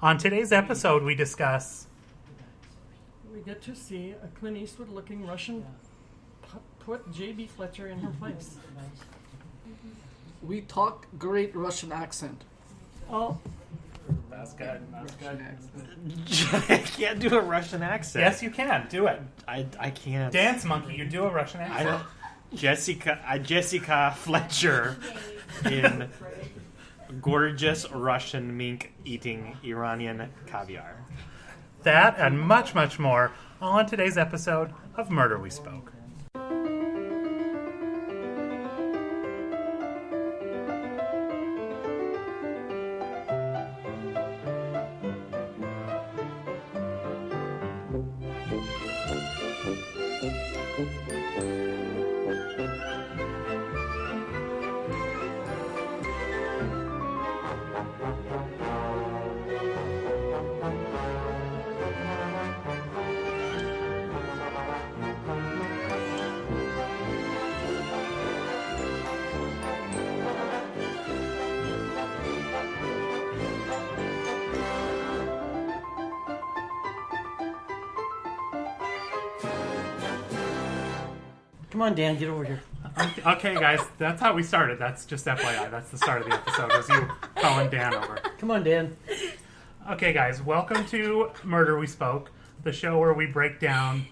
On today's episode, we discuss... We get to see a Clint Eastwood-looking Russian put J.B. Fletcher in her place. We talk great Russian accent. Oh, That's good. I can't do a Russian accent. Yes, you can. Do it. I can't. Dance Monkey, you do a Russian accent. Jessica Fletcher in gorgeous Russian mink eating Iranian caviar. That and much, much more on today's episode of Murder We Spoke. Come on, Dan, get over here. Okay, guys, that's how we started. That's just FYI. That's the start of the episode, was you calling Dan over. Come on, Dan. Okay, guys, welcome to Murder We Spoke, the show where we break down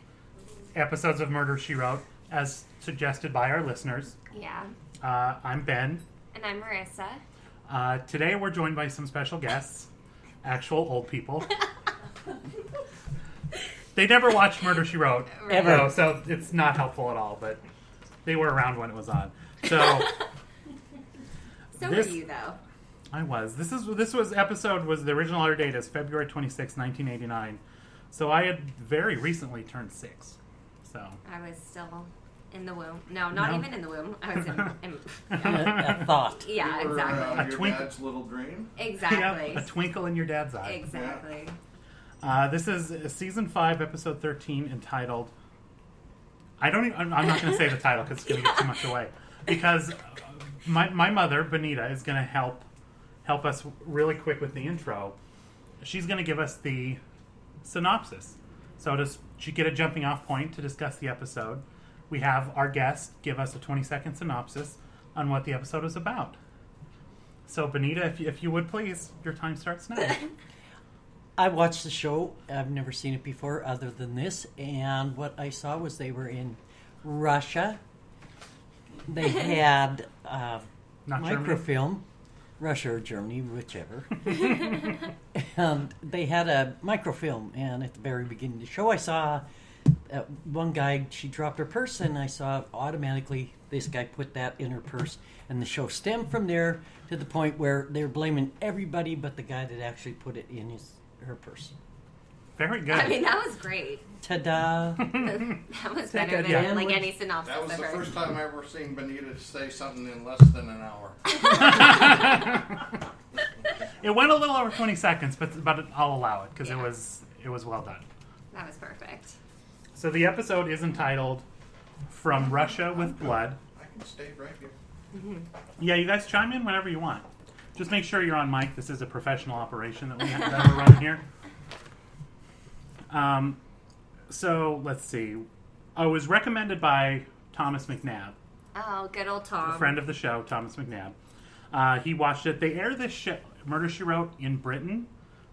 episodes of Murder, She Wrote, as suggested by our listeners. Yeah. I'm Ben. And I'm Marissa. Today we're joined by some special guests, actual old people. They never watched Murder, She Wrote, Ever. so it's not helpful at all, but they were around when it was on. So, So were you, though. I was. The original air date is February 26, 1989. So I had very recently turned 6. So I was still in the womb. No, not even in the womb. I was in A thought. yeah, You were, exactly. your dad's little dream. Exactly. yeah, a twinkle in your dad's eye. Exactly. This is season 5, episode 13, entitled. I'm not going to say the title because it's going to give too much away. Because my mother, Benita, is going to help us really quick with the intro. She's going to give us the synopsis. So to get a jumping off point to discuss the episode, we have our guest give us a 20-second synopsis on what the episode is about. So Benita, if you would please, your time starts now. I watched the show. I've never seen it before other than this. And what I saw was they were in Russia. They had Not microfilm. Russia or Germany, whichever. And they had a microfilm. And at the very beginning of the show, I saw one guy, she dropped her purse, and I saw automatically this guy put that in her purse. And the show stemmed from there to the point where they were blaming everybody but the guy that actually put it in her purse. Very good. I mean, that was great. Ta-da! That was Take better it, than yeah. like any synopsis That was I've the heard. first time I ever seen Benita say something in less than an hour. It went a little over 20 seconds, but I'll allow it because Yeah. it was well done. That was perfect. So the episode is entitled "From Russia with Blood." I can stay right here. Yeah, you guys chime in whenever you want. Just make sure you're on mic. This is a professional operation that we're running here. So let's see. I was recommended by Thomas McNabb, Oh, good old Tom. a friend of the show, Thomas McNabb. He watched it. They air this Murder, She Wrote in Britain,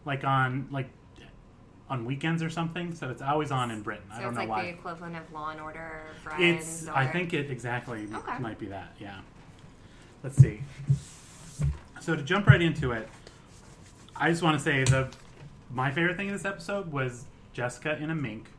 on weekends or something. So it's always on in Britain. So I don't it's know like why. the equivalent of Law and Order or Friends. I think it exactly Okay. might be that. Yeah. Let's see. So to jump right into it, I just want to say my favorite thing in this episode was Jessica in a mink.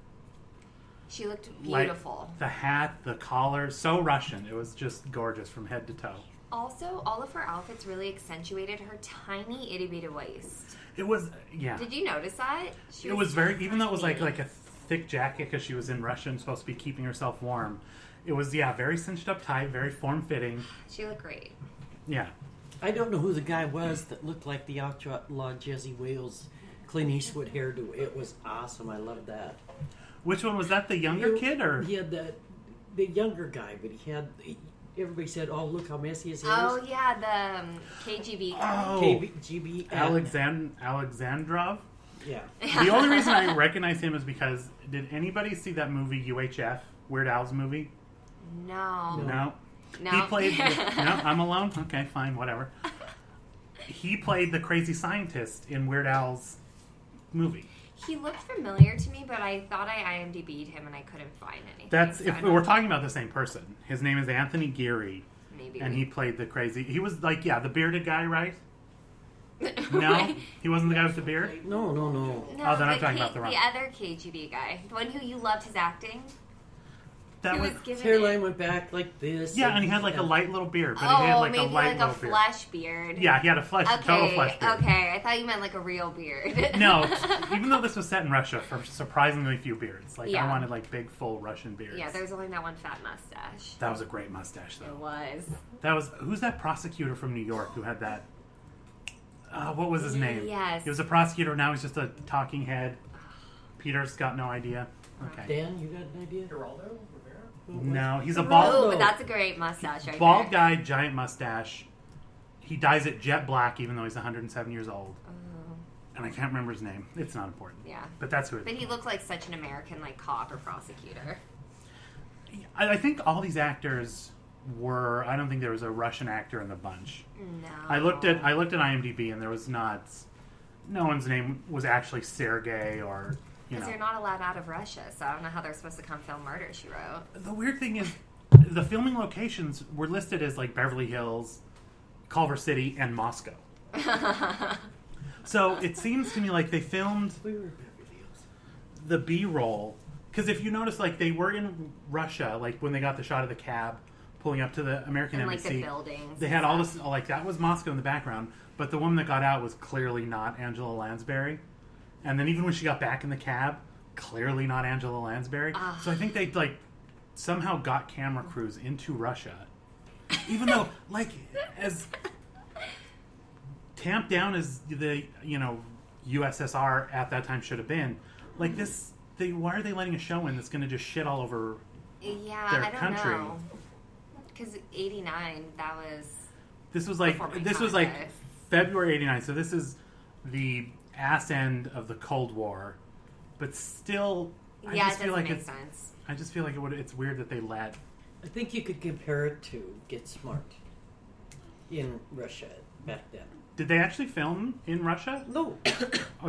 She looked beautiful. Like, the hat, the collar, so Russian. It was just gorgeous from head to toe. Also, all of her outfits really accentuated her tiny itty bitty waist. It was, yeah. Did you notice that? It was very, even though it was like a thick jacket because she was in Russia and supposed to be keeping herself warm. It was, very cinched up tight, very form-fitting. She looked great. Yeah. I don't know who the guy was that looked like the outlaw Jesse Wales Clint Eastwood hairdo. It was awesome. I loved that. Which one was that? The younger kid or? He had the younger guy, but he had everybody said, "Oh, look how messy his hair Oh is." yeah, the KGB guy. Oh, KGB Alexandrov. Yeah. The only reason I recognize him is because did anybody see that movie UHF, Weird Al's movie? No. No. No. He played. No, I'm alone. Okay, fine, whatever. He played the crazy scientist in Weird Al's movie. He looked familiar to me, but I thought I IMDb'd him and I couldn't find anything. That's so if I don't we're know. talking about the same person. His name is Anthony Geary, Maybe. and he played the crazy. He was like, yeah, the bearded guy, right? No, he wasn't the guy with the beard. No. No, Oh, then I'm the talking about the wrong- the other KGB guy, the one who you loved his acting. That Who was. was given His hairline it. went back like this. Yeah, and he had like a light little beard, but Oh, he had like maybe a light like little a beard. flesh beard. Yeah, he had a total flesh beard. Okay, I thought you meant like a real beard. No, even though this was set in Russia, for surprisingly few beards. Like I Yeah. wanted like big, full Russian beards. Yeah, there's only that one fat mustache. That was a great mustache, It though. was. That was who's that prosecutor from New York who had that? What was his name? Yes. He was a prosecutor. Now he's just a talking head. Peter's got no idea. Okay. Dan, you got an idea? Geraldo Rivera? No, he's a Geraldo. bald, Oh, but that's a great mustache right bald there. guy, giant mustache. He dyes it jet black, even though he's 107 years old. Oh, And I can't remember his name. It's not important. yeah. But that's who it But is. he looked like such an American, like, cop or prosecutor. I think all these actors were. I don't think there was a Russian actor in the bunch. No. I looked at IMDb and there was not. No one's name was actually Sergei or Because they're not allowed out of Russia, so I don't know how they're supposed to come film Murder, She Wrote. The weird thing is, the filming locations were listed as like Beverly Hills, Culver City, and Moscow. So it seems to me like they filmed We were at Beverly Hills. the B-roll because if you notice, like they were in Russia, like when they got the shot of the cab pulling up to the American And, like, embassy. the buildings. They and had all stuff. this, like that was Moscow in the background, but the woman that got out was clearly not Angela Lansbury. And then even when she got back in the cab, clearly not Angela Lansbury. Ah. So I think they like somehow got camera crews into Russia, even though like as tamped down as the USSR at that time should have been, like this. Why are they letting a show in that's going to just shit all over? Yeah, their I don't country? know. Because 89, that was... This was like Before my this time, was like right? February '89. So this is the ass end of the Cold War, but still, I Yeah, just it feel doesn't like make it's. sense. I just feel like it's weird that they let. I think you could compare it to Get Smart in Russia back then. Did they actually film in Russia? No. Or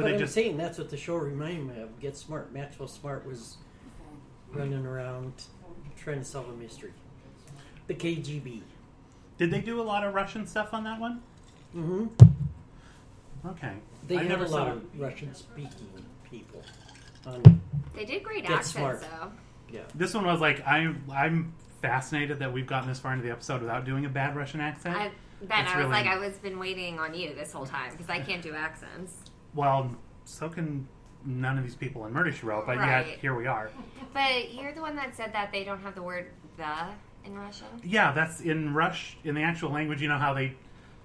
But they I'm just saying that's what the show reminded me of. Get Smart. Maxwell Smart was running around trying to solve a mystery. The KGB. did they do a lot of Russian stuff on that one? Mm-hmm. Okay, They I had never a saw lot it. of Russian-speaking people. On, They did great Get accents, Smart. though. yeah. This one was like I'm fascinated that we've gotten this far into the episode without doing a bad Russian accent. Ben, It's I was really- like, I was been waiting on you this whole time, because I can't do accents. Well, so can none of these people in Murder, She Wrote, but Right. yet here we are. But you're the one that said that they don't have the word the in Russian? Yeah, that's in in the actual language. You know how they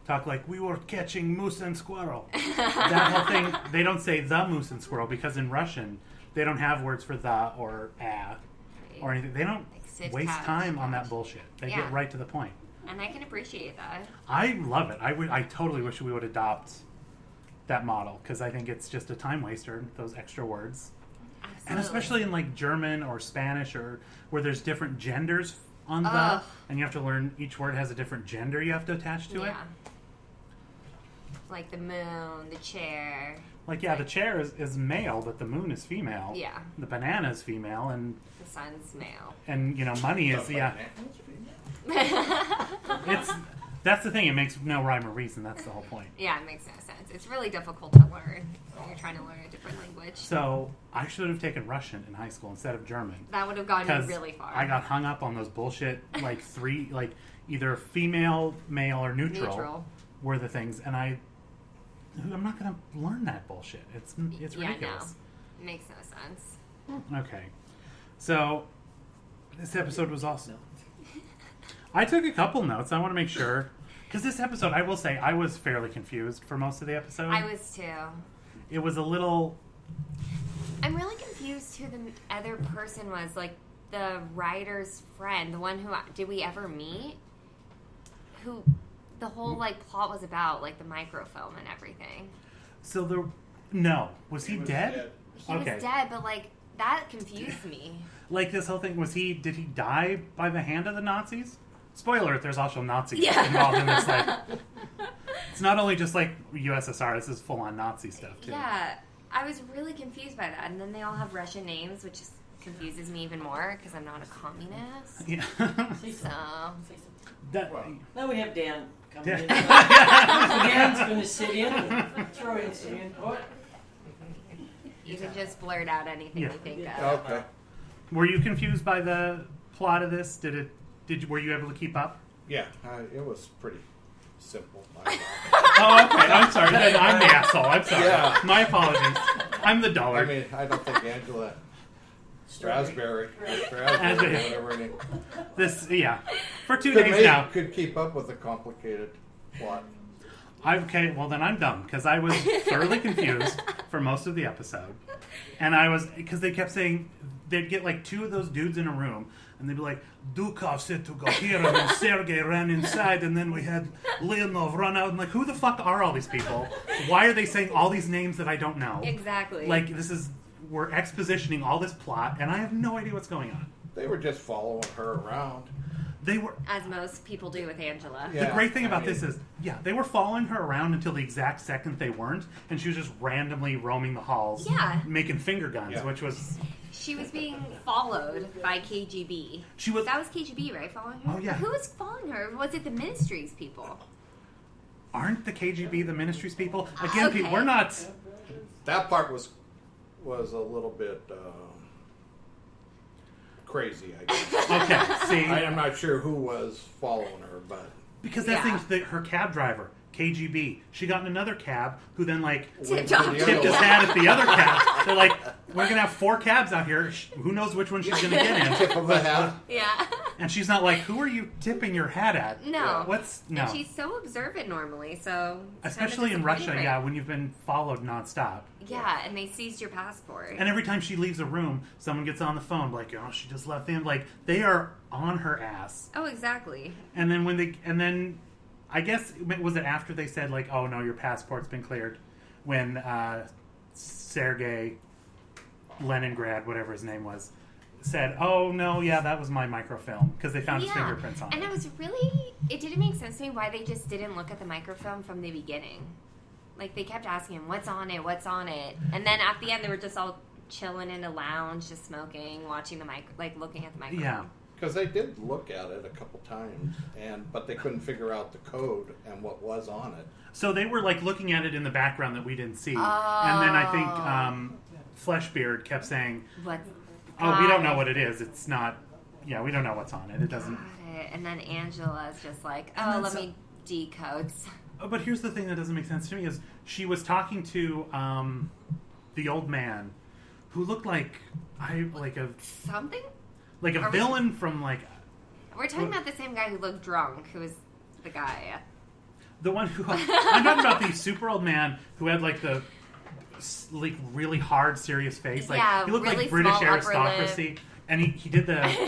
talk like, we were catching moose and squirrel. That whole thing, they don't say the moose and squirrel because in Russian, they don't have words for the or a or anything. They don't Like sit, waste couch, time on couch. that bullshit. They Yeah. get right to the point. And I can appreciate that. I love it. I totally wish we would adopt that model because I think it's just a time waster, those extra words. Absolutely. And especially in like German or Spanish or where there's different genders on the, Ugh. and you have to learn each word has a different gender you have to attach to it. Yeah. Like the moon, the chair. Like, yeah, the chair is male, but the moon is female. Yeah. The banana is female, and The sun's male. money is that's the thing. It makes no rhyme or reason. That's the whole point. Yeah, it makes no sense. It's really difficult to learn when you're trying to learn a different language. So I should have taken Russian in high school instead of German. That would have gotten Because you really far. I got hung up on those bullshit like either female, male, or neutral were the things, and I'm not going to learn that bullshit. It's Yeah, ridiculous. no. It makes no sense. Okay, so this episode was awesome. I took a couple notes. I want to make sure because this episode, I will say, I was fairly confused for most of the episode. I was too. It was a little. I'm really confused who the other person was. Like the writer's friend, the one who did we ever meet? who the whole like plot was about, like the microfilm and everything. So was he dead? He was dead, but like that confused me. Like this whole thing, did he die by the hand of the Nazis? Spoiler, there's also Nazis Yeah. involved in this. Like, it's not only just like USSR, this is full on Nazi stuff too. Yeah, I was really confused by that. And then they all have Russian names, which just confuses me even more because I'm not a communist. Yeah. So, Now we have Dan coming Dan. in. Dan's going to sit in and throw in some input. you can just blurt out anything Yeah. you think of. Okay. Were you confused by the plot of this? Were you able to keep up? Yeah, it was pretty simple. Oh, okay. I'm sorry. Then I'm the asshole. I'm sorry. Yeah. My apologies. I'm the dollar. I mean, I don't think Angela Strasberry, Angela. whatever her name, For 2 days now. could keep up with a complicated plot. Okay, well then I'm dumb because I was thoroughly confused for most of the episode, and because they kept saying they'd get like two of those dudes in a room, and they'd be like, Dukov said to go here, and then Sergei ran inside, and then we had Leonov run out, and like, who the fuck are all these people? Why are they saying all these names that I don't know? Exactly. Like we're expositioning all this plot, and I have no idea what's going on. They were just following her around. They were. As most people do with Angela. Yeah. The great thing about this is, they were following her around until the exact second they weren't, and she was just randomly roaming the halls, making finger guns, which was... She was being followed by KGB. That was KGB, right? Following her? Oh, yeah. Who was following her? Was it the Ministry's people? Aren't the KGB the Ministry's people? Again, Okay. we're not... That part was a little bit crazy, I guess. Okay, see... I'm not sure who was following her, but... Because that thing's her cab driver, KGB. She got in another cab, who then, Tipped tipped his hat at the other cab. They're like, we're going to have 4 cabs out here. Who knows which one she's going to get in? Tip of the hat. Yeah. And she's not like, who are you tipping your hat at? No. No. And she's so observant normally, so... it's Especially kind in of Russia, disappointing. when you've been followed nonstop. Yeah, and they seized your passport. And every time she leaves a room, someone gets on the phone, like, oh, she just left in. Like, they are on her ass. Oh, exactly. And then I guess, was it after they said, like, oh, no, your passport's been cleared, when Sergei Leningrad, whatever his name was, said, oh, no, that was my microfilm, because they found his fingerprints on it. And it didn't make sense to me why they just didn't look at the microfilm from the beginning. Like, they kept asking him, what's on it? And then at the end, they were just all chilling in a lounge, just smoking, watching looking at the microfilm. Yeah. Because they did look at it a couple times, but they couldn't figure out the code and what was on it. So they were, like, looking at it in the background that we didn't see. And then I think Fleshbeard kept saying, we don't know what it is. It's not... Yeah, we don't know what's on it. It doesn't... Got it. And then Angela's just like, let me decode. But here's the thing that doesn't make sense to me is she was talking to the old man who looked like Something? like a villain from like... We're talking about the same guy who looked drunk, who was the guy. The one who... I'm talking about the super old man who had like the really hard, serious face. Like, he looked really like British small upper aristocracy. And he did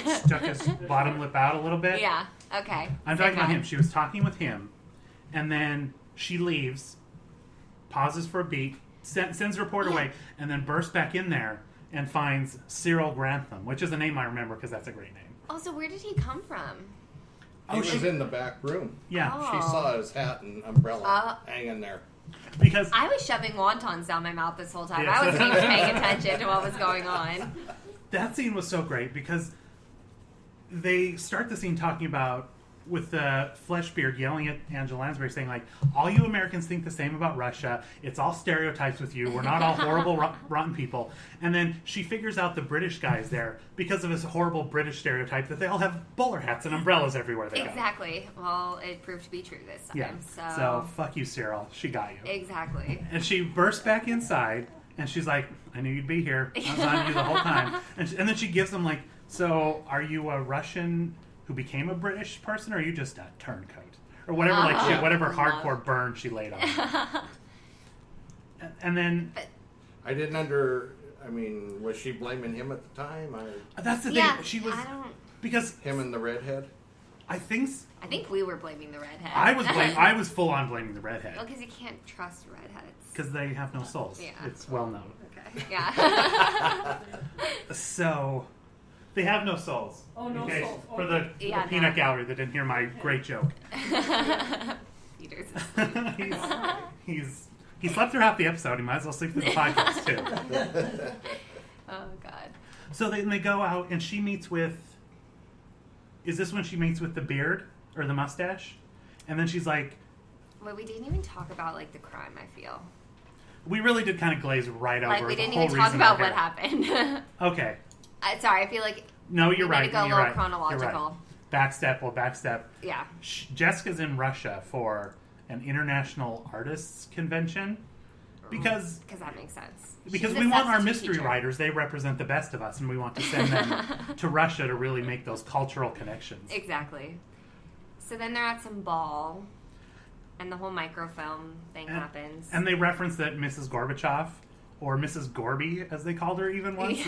stuck his bottom lip out a little bit. Yeah, okay. I'm talking about him. She was talking with him, and then she leaves, pauses for a beat, sends the report away, and then bursts back in there and finds Cyril Grantham, which is a name I remember because that's a great name. Oh, so where did he come from? He was in the back room. Yeah. Oh. She saw his hat and umbrella hanging there. Because I was shoving wontons down my mouth this whole time. Yes. I wasn't even paying attention to what was going on. that scene was so great because they start the scene talking about with the Fleshbeard yelling at Angela Lansbury saying like, all you Americans think the same about Russia. It's all stereotypes with you. We're not all horrible, rotten people. And then she figures out the British guys there because of this horrible British stereotype that they all have bowler hats and umbrellas everywhere they go. Exactly. Well, it proved to be true this time. Yeah. So fuck you, Cyril. She got you. Exactly. And she bursts back inside and she's like, I knew you'd be here. I was on you the whole time. And then she gives them like, so are you a Russian who became a British person, or are you just a turncoat? Or whatever, whatever hardcore burn she laid on him. And then... I mean, was she blaming him at the time? That's the thing. Yeah, She was... I don't... Because... Him and the redhead? I think we were blaming the redhead. I was full on blaming the redhead Well, because you can't trust redheads. because they have no souls. Yeah. It's well known. Okay. Yeah. So they have no souls. Oh, no In case- souls. For the Yeah, peanut no. gallery that didn't hear my great joke. Peter's. He slept through half the episode. He might as well sleep through the podcast too. Oh God. So they go out and she meets with. Is this when she meets with the beard or the mustache? And then she's like, Well, we didn't even talk about like the crime. I feel we really did kind of glaze right over. like we the didn't whole even talk reason about they're what here. happened. Okay. Sorry, I feel like No, you're we right. need to go a you're little right. chronological. You're right. Backstep. Well, backstep. Yeah. Jessica's in Russia for an international artists convention because That makes sense. because She's a we want our substitute mystery teacher. writers. They represent the best of us, and we want to send them to Russia to really make those cultural connections. Exactly. So then they're at some ball, and the whole microfilm thing happens. And they reference that Mrs. Gorbachev, or Mrs. Gorby, as they called her even once,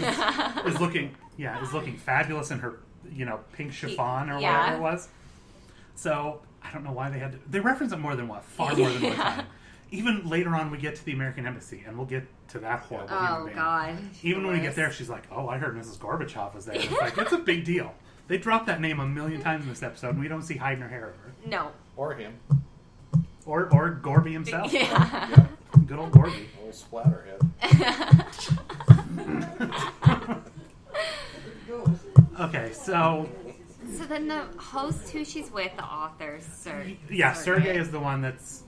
is looking fabulous in her, pink chiffon or Yeah. whatever it was. So I don't know why they had to. They reference it more than far more than one time. Even later on, we get to the American Embassy, and we'll get to that horrible human Oh being. God. Even when we get Worst. there, she's like, "Oh, I heard Mrs. Gorbachev was there." It's like it's a big deal. They dropped that name a million times in this episode, and we don't see hide nor hair of her. No. Or him. Or Gorby himself. Yeah. Yeah. Good old Gorby. Old splatterhead. Okay, so So then the host who she's with, the author, Sergey is the one that's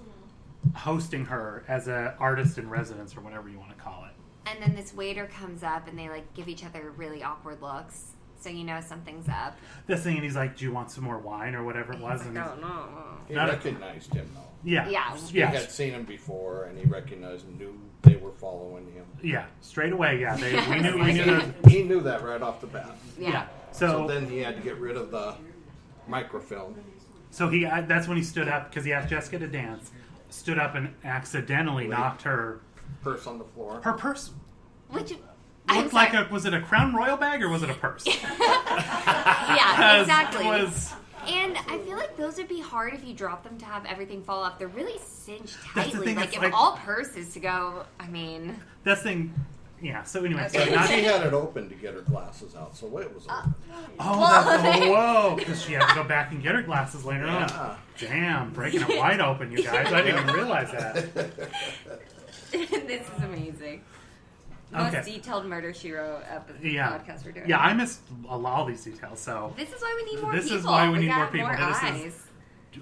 hosting her as an artist in residence or whatever you want to call it. And then this waiter comes up and they like give each other really awkward looks. So you know something's up. This thing, and he's like, "Do you want some more wine or whatever it was?" He's And like, he's, oh no. He Not a- recognized him, though. yeah, Yeah. He yeah, had seen him before, and he recognized and knew they were following him. yeah, straight away. Yeah, we knew. He knew that right off the bat. Yeah. So then he had to get rid of the microfilm. So that's when he stood up because he asked Jessica to dance. Stood up and accidentally knocked her Purse on the floor. purse. Which Looked like was it a Crown Royal bag or was it a purse? yeah, 'Cause exactly. it was- And I feel like those would be hard if you drop them to have everything fall off. They're really cinched That's the tightly. thing, Like it's if like- all purses to go, I mean, That thing. Yeah. So anyway, Okay. so But not, she had it open to get her glasses out, so it was open. whoa, because she had to go back and get her glasses later on. Yeah. Damn, breaking it wide open, you guys. I didn't even realize that. this is amazing. Most Okay. detailed Murder She Wrote Yeah. podcast we're doing. Yeah, I missed all these details, so This is why we need more This people. is why we need got more people. This is- eyes.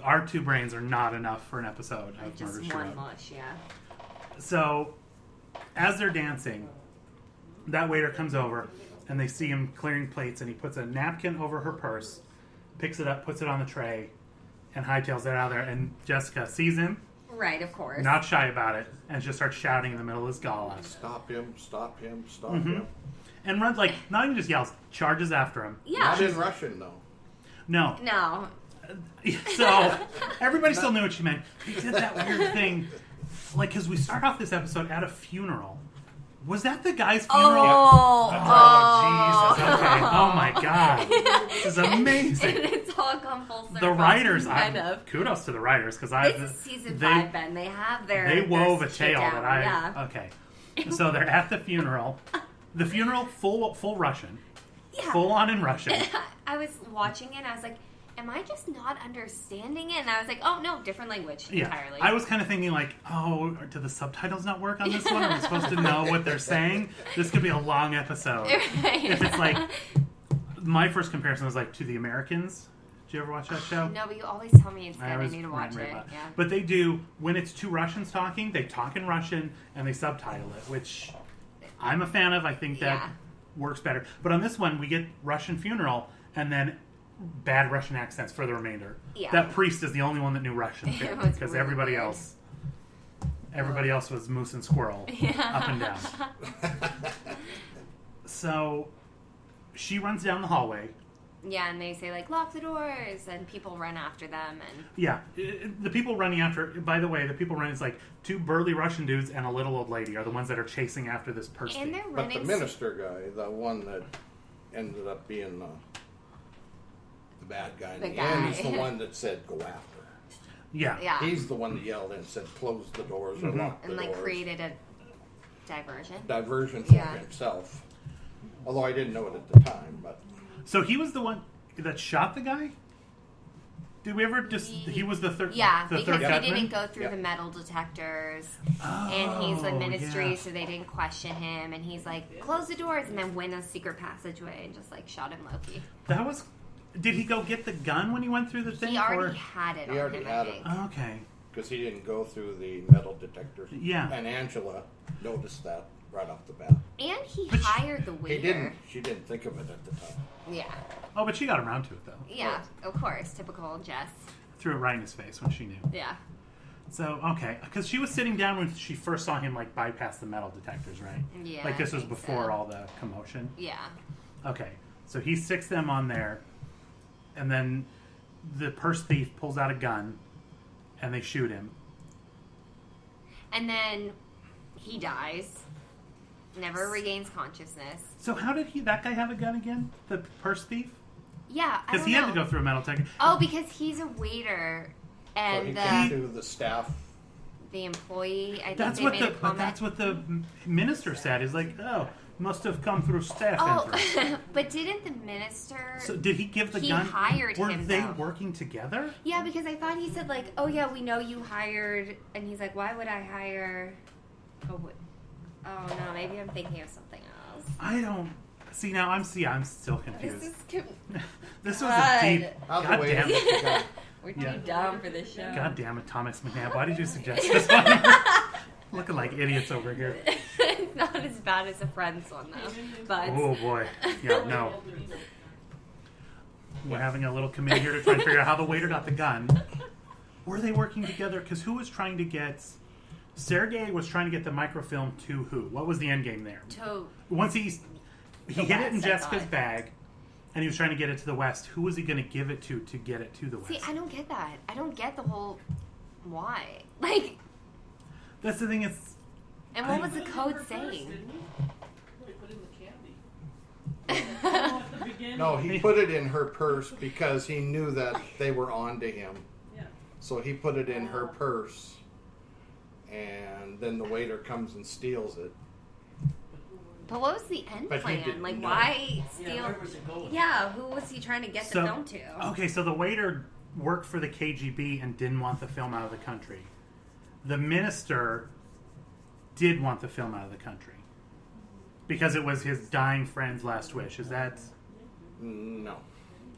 our two brains are not enough for an episode of Just Murder, She one Wrote. mush, yeah. So, as they're dancing, that waiter comes over, and they see him clearing plates, and he puts a napkin over her purse, picks it up, puts it on the tray, and hightails it out of there, and Jessica sees him, Right, of course. not shy about it, and just starts shouting in the middle of his gala. Stop him, stop him, stop Mm-hmm. him. And runs, like, not even just yells, charges after him. yeah. Not in Russian, though. No. No. So, everybody still knew what she meant. He did that weird thing. Like, because we start off this episode at a funeral. Was that the guy's funeral? Oh, Jesus. Okay. Oh, my God. This is amazing. It's all come full circle. The writers, kind of. kudos to the writers, because This is season 5, Ben. They have their. They wove their a tale shit that down, I. Yeah. Okay. So they're at the funeral. The funeral, full Russian. Yeah. Full on in Russian. I was watching it and I was like, am I just not understanding it? And I was like, oh, no, different language Yeah. entirely. I was kind of thinking, like, oh, do the subtitles not work on this one? Are we supposed to know what they're saying? This could be a long episode. If it's like. My first comparison was like to The Americans. Did you ever watch that show? No, but you always tell me it's good. I always need to watch rant it. about Yeah. But they do, when it's two Russians talking, they talk in Russian and they subtitle it, which I'm a fan of. I think that Yeah. works better. But on this one, we get Russian funeral and then bad Russian accents for the remainder. Yeah. That priest is the only one that knew Russian It was because really everybody weird. else was moose and squirrel up and down. So she runs down the hallway. Yeah, and they say, like, lock the doors, and people run after them. And Yeah, the people running after. By the way, the people running is like two burly Russian dudes and a little old lady are the ones that are chasing after this person. And they're But running. the minister guy, the one that ended up being the bad guy. In The the end, guy. he's the one that said go after her. Yeah. Yeah. He's the one that yelled and said close the doors or lock the And like doors. created a diversion. Diversion for Yeah. himself. Although I didn't know it at the time, but So he was the one that shot the guy? Did we ever just... He was the third... Yeah, the because third he gunman? didn't go through Yeah. the metal detectors. Oh, And he's the ministry, yeah. so they didn't question him. And he's like, close the doors, and then went a secret passageway and just like shot him Loki. That was... Did he go get the gun when he went through the thing? He already or- had it He on already him, had I it. think. Okay. because he didn't go through the metal detectors. Yeah. And Angela noticed that right off the bat. And he But hired the waiter. He didn't. She didn't think of it at the time. Yeah. Oh, but she got around to it, though. Yeah, of course. Typical Jess. Threw it right in his face when she knew. Yeah. So, okay. Because she was sitting down when she first saw him, like, bypass the metal detectors, right? Yeah. Like, this I was think before so. all the commotion. Yeah. Okay. So he sticks them on there, and then the purse thief pulls out a gun, and they shoot him. And then he dies. Never regains consciousness. So how did that guy have a gun again? The purse thief? Yeah, I Because don't he know. had to go through a metal detector. Oh, because he's a waiter, So he and came to the staff. the employee. I think That's they what made the a comment. that's what the minister said. Is like, oh, must have come through staff entrance. Oh, but didn't the minister? So did he give the He gun? hired Were him, they though. working together? Yeah, because I thought he said like, "Oh yeah, we know you hired," and he's like, "Why would I hire?" Oh no, maybe I'm thinking of something else. I don't see now. I'm still This confused. is This was a deep. How's the God waiter damn get it! the gun? we're too Yeah. dumb for this show. God damn it, Thomas McNabb. Why did you suggest this one? Looking like idiots over here. It's not as bad as the Friends one though, but Oh boy. Yeah, no. We're having a little committee here to try and figure out how the waiter got the gun. Were they working together? Because who was trying to get... Sergei was trying to get the microfilm to who? What was the end game there? to Once he hid it in West, I Jessica's thought. bag, and he was trying to get it to the West, who was he going to give it to get it to the West? see, I don't get that. I don't get the whole why. Like, That's the thing, it's... and what was the code saying? No, he put it in her purse because he knew that they were on to him. Yeah. So he put it in her purse, and then the waiter comes and steals it. But what was the end But he plan? didn't Like, know. why steal? Yeah, who was he trying to get So- the film to? Okay, so the waiter worked for the KGB and didn't want the film out of the country. The minister did want the film out of the country. Because it was his dying friend's last wish. Is that... No.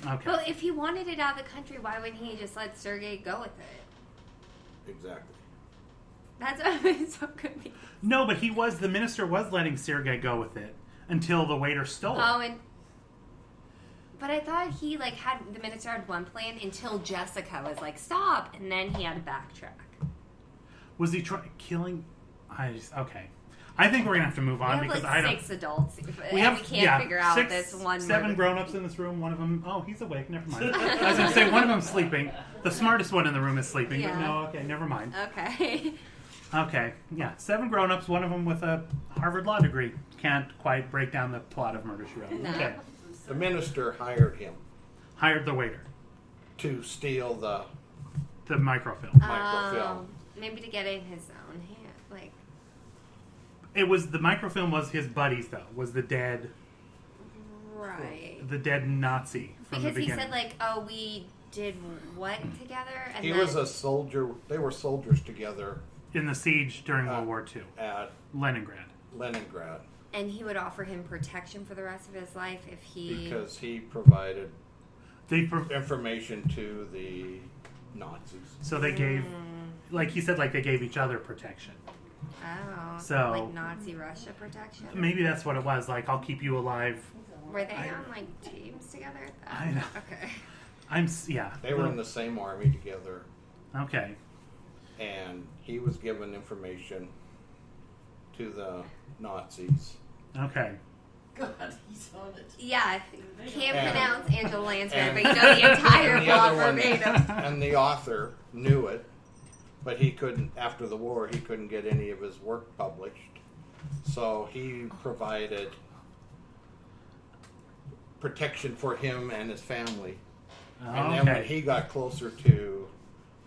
Okay. But if he wanted it out of the country, why wouldn't he just let Sergei go with it? Exactly. That's what I'm so confused. No, but the minister was letting Sergei go with it until the waiter stole it. Oh, but I thought he the minister had one plan until Jessica was like, "Stop," and then he had to backtrack. Was he killing... Okay. I think we're going to have to move on We have because like I don't... 6 adults, We and we can't figure out six, this one. 7 murder. grown-ups in this room. One of them... Oh, he's awake. Never mind. I was going to say one of them's sleeping. The smartest one in the room is sleeping. But Yeah. no, okay, never mind. Okay. Okay, yeah. 7 grown-ups, one of them with a Harvard Law degree. Can't quite break down the plot of Murder, She Wrote. No. Okay. The minister hired him Hired the waiter. to steal the The microfilm. microfilm. Maybe to get it in his own hand. Like, It was... The microfilm was his buddies, though. Was the dead right. Nazi from the Because he beginning. said, like, oh, we did what together? And He then, was a soldier. They were soldiers together in the siege during World War II. at Leningrad. Leningrad and he would offer him protection for the rest of his life if he... because he provided They... information to the Nazis. So they gave... Like he said, like they gave each other protection. Oh. So- Like Nazi Russia protection? Maybe that's what it was. Like, I'll keep you alive. Were they on, like, teams together? I know. Okay. Yeah. They were in the same army together, Okay. and he was given information to the Nazis. Okay. God, he's on it. Yeah. Can't And- pronounce Angela Lansbury, and- but you know the entire and the plot other one- verbatim. And the author knew it, but he couldn't. After the war, he couldn't get any of his work published, so he provided protection for him and his family Oh, And then when he got closer to,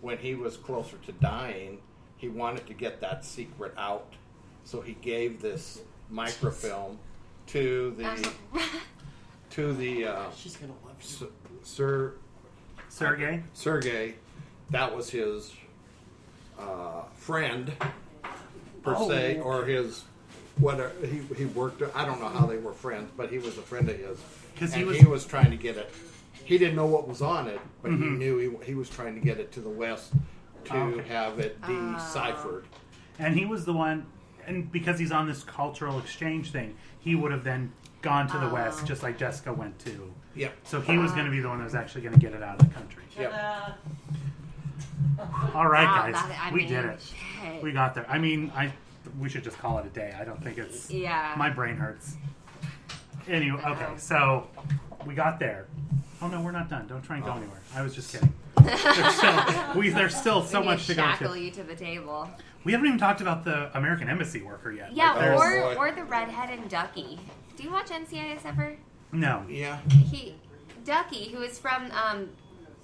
when he was closer to dying, he wanted to get that secret out. So he gave this microfilm to the She's gonna love you. Sergey? Sergey. That was his friend per se, or his whatever. He worked. I don't know how they were friends, but he was a friend of his. Because He he was trying to get it. He didn't know what was on it, but he knew he was trying to get it to the West to have it deciphered. And he was the one, and because he's on this cultural exchange thing, he would have then gone to the West, just like Jessica went to. Yep. So he was going to be the one that was actually going to get it out of the country. Yep. All right, Wow, guys, we mean, did it. shit. We got there. I mean, we should just call it a day. I don't think it's. Yeah. My brain hurts. Anyway, okay, so we got there. Oh no, we're not done. Don't try and go anywhere. I was just kidding. There's still so We much to go shackle to. you to the table. We haven't even talked about the American Embassy worker yet. Yeah, Like, there's- or the redhead and Ducky. Do you watch NCIS ever? no. Yeah. Ducky, who is from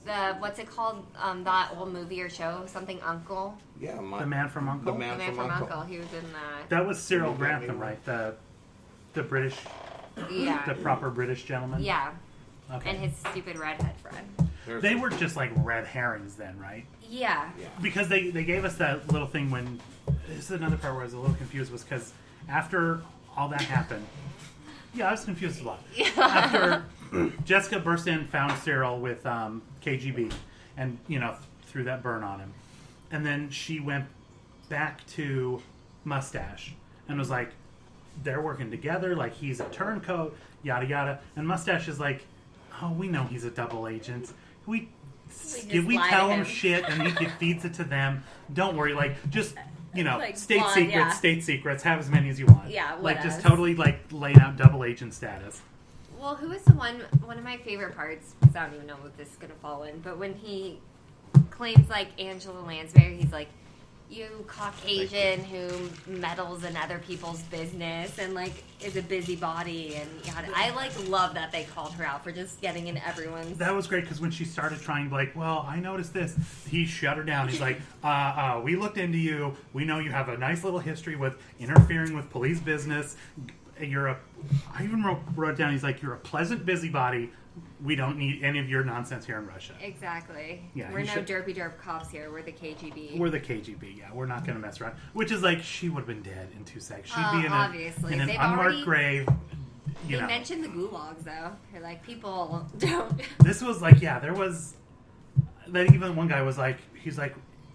the what's it called? That old movie or show, something Uncle. Yeah. The Man from Uncle. The Man The Man from from Uncle. Uncle. He was in that. That was Cyril Grantham, right? The British, Yeah. the proper British gentleman. Yeah. Okay. And his stupid redhead friend. They were just like red herrings then, right? Yeah. Because they gave us that little thing when. This is another part where I was a little confused, was because after all that happened. Yeah, I was confused a lot. After Jessica burst in, found Cyril with KGB, and threw that burn on him, and then she went back to Mustache and was like, they're working together, like he's a turncoat, yada yada, and Mustache is like, oh, we know he's a double agent. We lie tell to him him. shit and he feeds it to them. Don't worry, like just. Like state blonde, secrets, yeah. state secrets. Have as many as you want. Yeah, like just whatevs. totally like laying out double agent status. Well, who is the one of my favorite parts, because I don't even know what this is going to fall in, but when he claims, like, Angela Lansbury, he's like, you Caucasian who meddles in other people's business and, like, is a busybody and yada. I, like, love that they called her out for just getting in everyone's... That was great because when she started trying, like, well, I noticed this, he shut her down. He's like, we looked into you. We know you have a nice little history with interfering with police business. I even wrote down, he's like, you're a pleasant busybody. We don't need any of your nonsense here in Russia. Exactly. Yeah, We're he no should- derpy-derp cops here. We're the KGB. We're the KGB, yeah. We're not going to mess around. Which is like, she would have been dead in 2 seconds. She'd be obviously. in an They've unmarked already- grave. They mentioned the gulags, though. They're like, people don't... This was like, yeah, there was... That even one guy was like, he's like,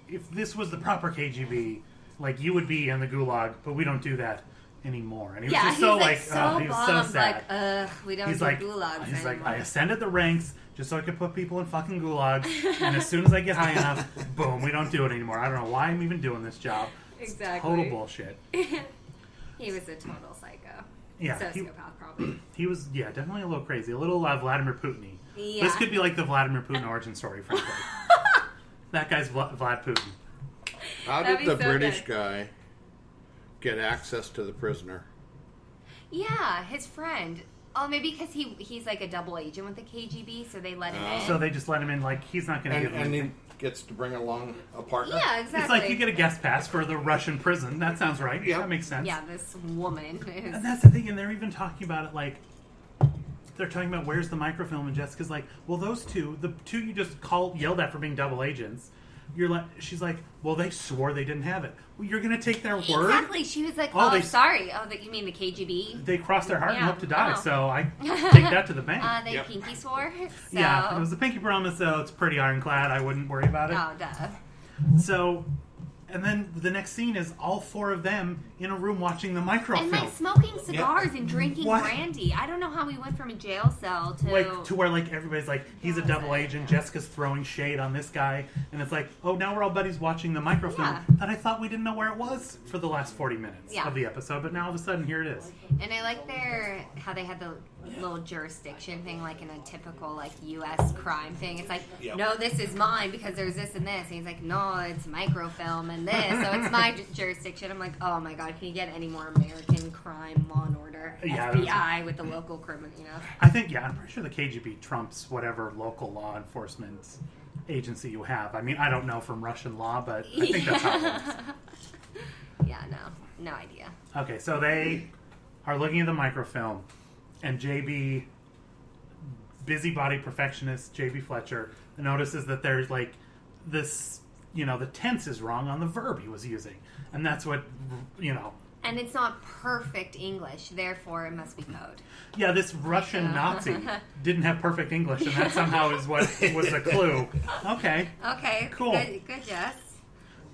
if this was the proper KGB, like, you would be in the gulag, but we don't do that anymore. And he was Yeah, just he's so like, like, so he was so bummed, sad. like, we don't He's do like, gulags he's like, anymore. I ascended the ranks just so I could put people in fucking gulags, and as soon as I get high enough, boom, we don't do it anymore. I don't know why I'm even doing this job. It's Exactly. total bullshit. He was a total psycho. Yeah, Sociopath, probably. he was, yeah, definitely a little crazy, a little Vladimir Putin-y. Yeah. This could be like the Vladimir Putin origin story, frankly. That guy's Vlad Putin. How That'd did be the so British good. guy get access to the prisoner? Yeah, his friend. Oh, maybe because he's like a double agent with the KGB, so they let him in. So they just let him in, like, he's not going to give him And he anything. gets to bring along a partner? Yeah, exactly. It's like you get a guest pass for the Russian prison. That sounds right. Yep. That makes sense. Yeah, this woman is... And that's the thing, and they're even talking about it like, they're talking about where's the microfilm, and Jessica's like, well, those two, the two you just yelled at for being double agents, you're like, she's like, well, they swore they didn't have it. Well, you're going to take their word? Exactly. She was like, Oh, they- sorry. Oh, you mean the KGB? They crossed their heart and Yeah. hope to die, Oh. so I take that to the bank. They Yep. pinky swore. So... Yeah, it was the pinky promise, so it's pretty ironclad. I wouldn't worry about it. Oh, duh. So, and then the next scene is all 4 of them in a room watching the microfilm. And like smoking cigars and drinking What? brandy. I don't know how we went from a jail cell to... Like, to where, like, everybody's like, he's a double agent, Jessica's throwing shade on this guy, and it's like, oh, now we're all buddies watching the microfilm Yeah. that I thought we didn't know where it was for the last 40 minutes Yeah. of the episode, but now all of a sudden, here it is. And I like how they had the little jurisdiction thing, like in a typical like U.S. crime thing. It's like, Yep. no, this is mine because there's this and this. And he's like, no, it's microfilm and this, so it's my jurisdiction. I'm like, oh my god, can you get any more American crime, Law and Order? Yeah, it was- FBI with the local criminal, I think, I'm pretty sure the KGB trumps whatever local law enforcement agency you have. I mean, I don't know from Russian law, but I think that's how it works. Yeah, no idea. Okay, so they are looking at the microfilm, and JB, busybody perfectionist JB Fletcher, notices that there's like this, the tense is wrong on the verb he was using. And that's what, And it's not perfect English, therefore it must be code. Yeah, this Russian Nazi didn't have perfect English, and that somehow is what was the clue. Okay. Okay, Cool. Good, Jess.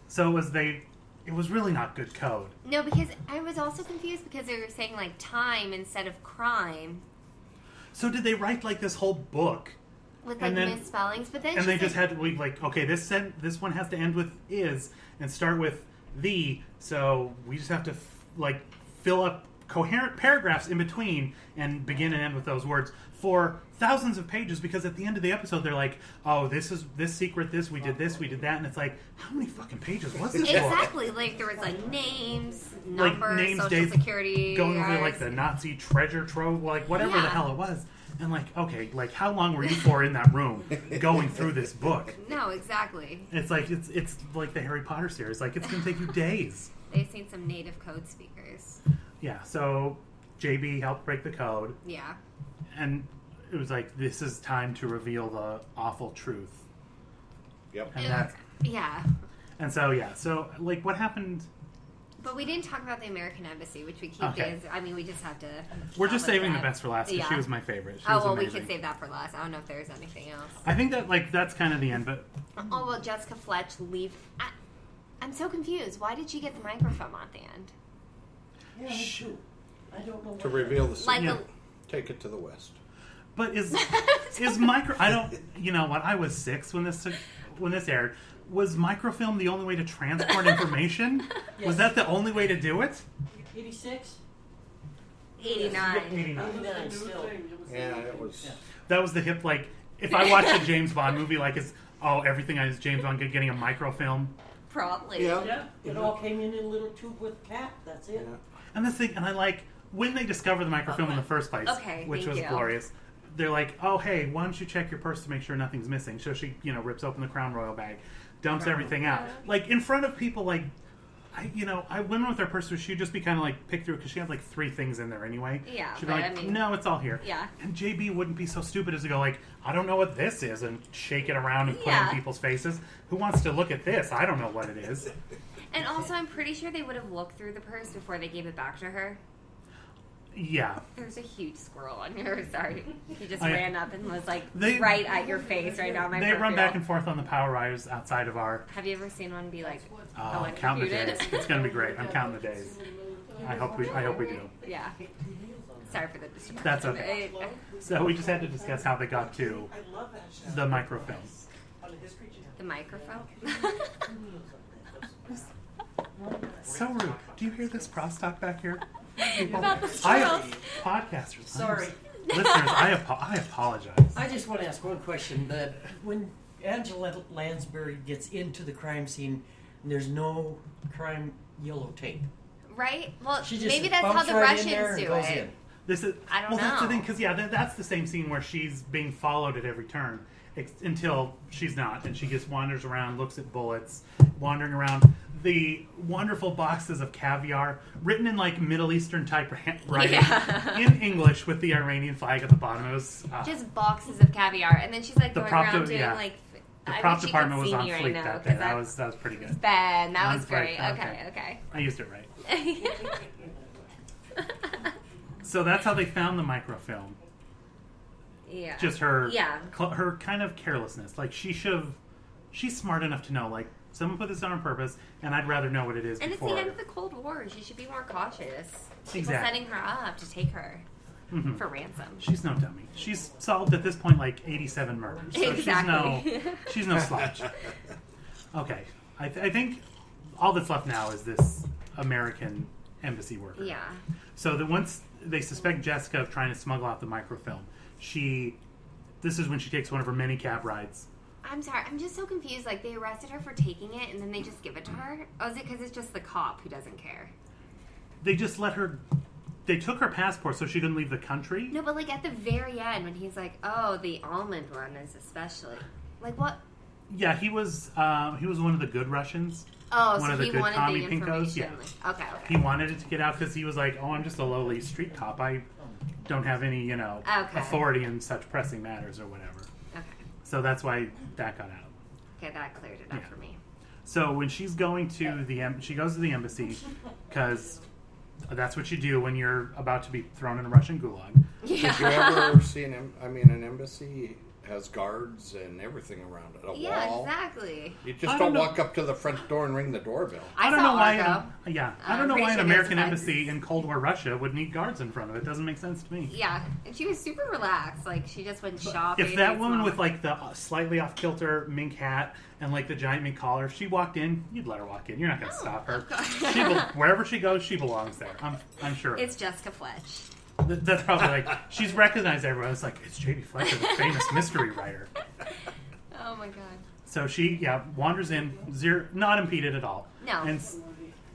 So it was really not good code. No, because I was also confused because they were saying like time instead of crime So did they write like this whole book? with like And then- misspellings, but then And she they just said- had to like, okay, this one has to end with is and start with the. So we just have to fill up coherent paragraphs in between and begin and end with those words for thousands of pages. Because at the end of the episode, they're like, oh, this is this secret. This we did that, and it's like, how many fucking pages was this? book? Exactly, like there was like names, numbers, names, social dates, security, going over hours. like the Nazi treasure trove, like whatever the Yeah. hell it was. And like, okay, like how long were you for in that room going through this book? No, exactly. It's like it's like the Harry Potter series. Like it's gonna take you days. They've seen some native code speakers. Yeah. So JB helped break the code, Yeah. and it was like this is time to reveal the awful truth. Yep. And that's Yeah. and so yeah. So like what happened? But we didn't talk about the American Embassy, which we keep Okay. as, I mean, we just have to... We're just stop saving with the that. best for last. 'Cause Yeah. she was my favorite. She Oh, was well, amazing. we can save that for last. I don't know if there's anything else. I think that like that's kind of the end, but Oh, well, Jessica Fletch leave... I'm so confused. Why did she get the microfilm at the end? Yeah, me too. I don't know. To what reveal the Like secret. Yeah. Take it to the west. But is micro? I don't. You know what? I was 6 when this aired. Was microfilm the only way to transport information? Yes. Was that the only way to do it? 86? 89. 89. 89 still. Yeah, it was. Yeah. That was the hip. Like, if I watched a James Bond movie, like, everything is James Bond getting a microfilm. Probably. Yeah. Yeah, it all came in a little tube with cap. That's it. Yeah. And this thing, and I like when they discover the microfilm in the first place, Okay, which thank was you. glorious. They're like, oh hey, why don't you check your purse to make sure nothing's missing? So she, rips open the Crown Royal bag, dumps everything out, like in front of people. Like, I went with her purse, so she'd just be kind of like pick through because she had like 3 things in there anyway. Yeah, she'd be but like, I mean- no, it's all here. Yeah. And JB wouldn't be so stupid as to go like, I don't know what this is, and shake it around and put it Yeah. in people's faces. Who wants to look at this? I don't know what it is. And also, I'm pretty sure they would have looked through the purse before they gave it back to her. Yeah. There's a huge squirrel on here. Sorry. He just I- ran up and was like They- right at your face right now. My They run profile. back and forth on the power riders outside of our. Have you ever seen one be like Counting the electrocuted? days. It's going to be great. I'm counting the days. I hope we do. Yeah. Sorry for the distraction. That's okay. So we just had to discuss how they got to the microfilm. The microphone. So rude. Do you hear this crosstalk back here? People? About the I squirrels. podcasters. Sorry. Listeners, I apologize. I just want to ask one question. That when Angela Lansbury gets into the crime scene, and there's no crime yellow tape. Right? Well, She just maybe that's how bumps the right in there Russians and do goes it. in. This is I don't That's the know. thing, because that's the same scene where she's being followed at every turn until she's not, and she just wanders around, looks at bullets, wandering around the wonderful boxes of caviar written in like Middle Eastern type writing Yeah. in English with the Iranian flag at the bottom. It was Just boxes of caviar, and then she's like The going prop around de- doing yeah. like. the I prop wish you department could was see on me right fleek now, that 'cause day. That was pretty good. Ben, that That was was great. great. Okay. Okay. I used it right. So that's how they found the microfilm. Yeah. Just her, Yeah. her kind of carelessness. Like she's smart enough to know. Like someone put this on on purpose, and I'd rather know what it is And it's before. the end of the Cold War. She should be more cautious. People Exactly. setting her up to take her Mhm. for ransom. She's no dummy. She's solved at this point like 87 murders. So Exactly. she's no slouch. Okay, I think all that's left now is this American embassy worker. Yeah. So that once they suspect Jessica of trying to smuggle out the microfilm, this is when she takes one of her many cab rides. I'm sorry. I'm just so confused. Like, they arrested her for taking it, and then they just give it to her? Oh, is it because it's just the cop who doesn't care? They just let her they took her passport so she couldn't leave the country. No, but like at the very end when he's like, "Oh, the almond one is especially." Like what? Yeah, he was one of the good Russians. Oh, One so of the he good wanted commie the pinkos, information. yeah. Like, okay. He wanted it to get out because he was like, "Oh, I'm just a lowly street cop. I don't have any, Okay. authority in such pressing matters or whatever." Okay. So that's why that got out. Okay, that cleared it up Yeah. for me. So when she's going to she goes to the embassy because that's what you do when you're about to be thrown in a Russian gulag. Yeah. Did you ever see an embassy has guards and everything around it? A Yeah, wall? exactly. You I just don't don't know. walk up to the front door and ring the doorbell. I don't saw know why. Argo. I don't know pretty why an sure American there's embassy in Cold War Russia would need guards in front of it. Doesn't make sense to me. Yeah, and she was super relaxed. Like she just went shopping. If that and woman smelled- with like the slightly off kilter mink hat and like the giant mink collar, if she walked in, you'd let her walk in. You're not going to stop her. Wherever she goes, she belongs there. I'm sure. It's Jessica Fletch. That's probably like she's recognized everyone. It's like it's J.B. Fletcher, the famous mystery writer. Oh my god. So she wanders in, not impeded at all. No. And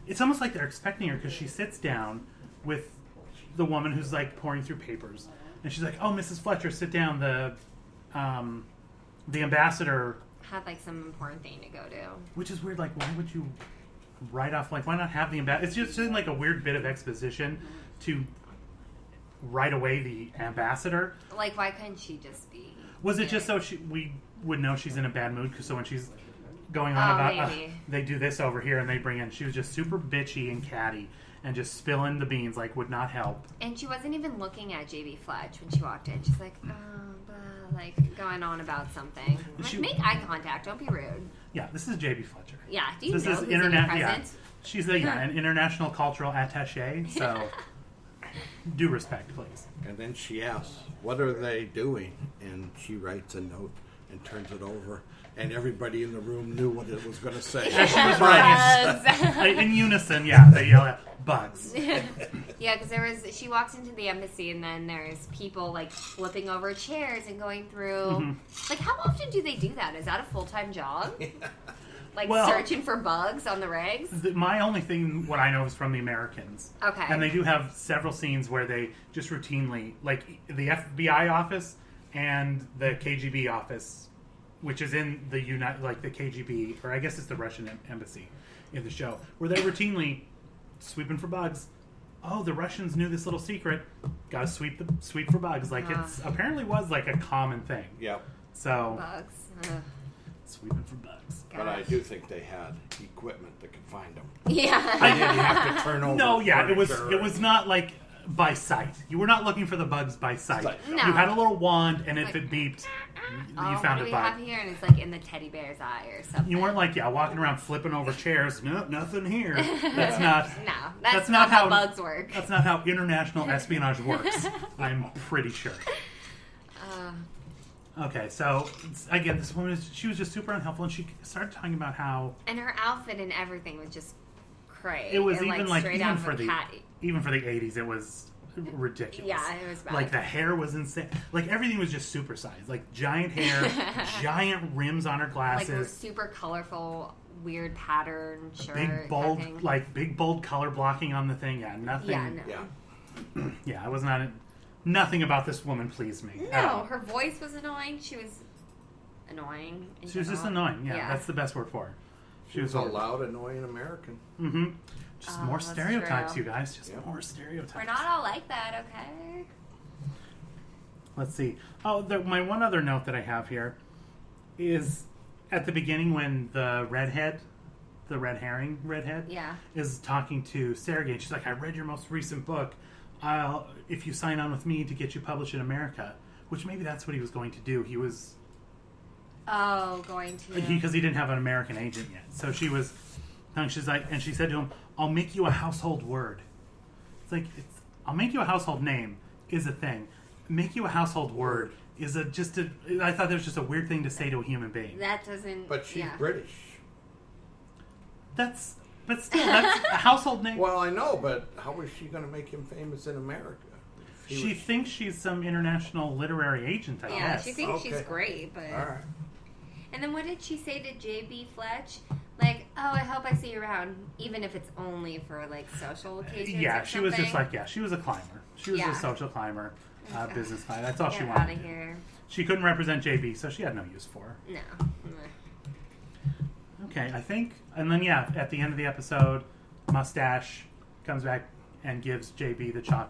it's almost like they're expecting her because she sits down with the woman who's like pouring through papers, and she's like, "Oh, Mrs. Fletcher, sit down. The ambassador." Had like some important thing to go to. Which is weird. Like, why would you write off? Like, why not have the ambassador? It's just like a weird bit of exposition to write away the ambassador. Like, why couldn't she just be? Was it just so we would know she's in a bad mood? Because so when she's going on about maybe. they do this over here and they bring in, she was just super bitchy and catty and just spilling the beans, like would not help. And she wasn't even looking at J.B. Fletch when she walked in. She's like, blah, like going on about something. I'm like, make eye contact. Don't be rude. Yeah, this is J.B. Fletcher. Yeah. Do you This know is who's internet. in your Yeah, presence? she's an international cultural attaché. So do respect, please. And then she asks, "What are they doing?" And she writes a note and turns it over. And everybody in the room knew what it was going to say. As she was writing, in unison, they yell at bugs. Yeah, because she walks into the embassy and then there's people like flipping over chairs and going through. Mm-hmm. Like, how often do they do that? Is that a full-time job? Like Well, searching for bugs on the regs? My only thing, what I know, is from the Americans. Okay. And they do have several scenes where they just routinely, like the FBI office and the KGB office, which is in the the KGB, or I guess it's the Russian embassy in the show, where they're routinely sweeping for bugs. Oh, the Russians knew this little secret. Got to sweep for bugs. Like it's apparently was like a common thing. Yep. So Bugs. Ugh. sweeping for bugs. But I do think they had equipment that could find them. Yeah. I didn't have to turn over. No, yeah, it furniture. was not like by sight. You were not looking for the bugs by sight. No. You had a little wand, and if Like, it beeped, you Oh, found what a do we have bug. here? And it's like in the teddy bear's eye or something. You weren't like walking around flipping over chairs. Nope, nothing here. That's not. No, that's not not how- how bugs work. That's not how international espionage works. I'm pretty sure. Okay, so again, this woman she was just super unhelpful, and she started talking about how And her outfit and everything was just cray. it was and, even like straight even out for of a the cat. even for the 80s, it was ridiculous. Yeah, it was bad. Like the hair was insane. Like everything was just supersized. Like giant hair, giant rims on her Like glasses, super colorful, weird pattern shirt. big bold kind of thing. like big bold color blocking on the thing. Yeah, nothing. Yeah, no. Yeah. Yeah, I was not. Nothing about this woman pleased me. at No, all. her voice was annoying. She was annoying. in She was just general. annoying. Yeah, that's the best word for her. She was a loud, annoying American. Mm-hmm. Just more that's stereotypes, true. you guys. Just Yeah. more stereotypes. We're not all like that, okay? Let's see. Oh, my one other note that I have here is at the beginning when the redhead, the red herring redhead, Yeah. is talking to Sergei. And she's like, "I read your most recent book. If you sign on with me to get you published in America," which maybe that's what he was going to do. He was Oh, going to. because he didn't have an American agent yet. So she was. She's like, and she said to him, "I'll make you a household word." It's like I'll make you a household name is a thing. Make you a household word is I thought that was just a weird thing to say to a human being. That doesn't. But she's yeah. British. But still, that's a household name. Well, I know, but how is she going to make him famous in America? If he She was- thinks she's some international literary agent, I Yeah, guess. she thinks she's Okay. great, but. All right. And then what did she say to J.B. Fletch? Like, oh, I hope I see you around, even if it's only for like social occasions. Yeah, or she was just something. like, she was a climber. She was Yeah. a social climber, Okay. business climber. That's all she Get wanted out to of do. here. She couldn't represent JB, so she had no use for her. No. Okay, I think, and then at the end of the episode, Mustache comes back and gives JB the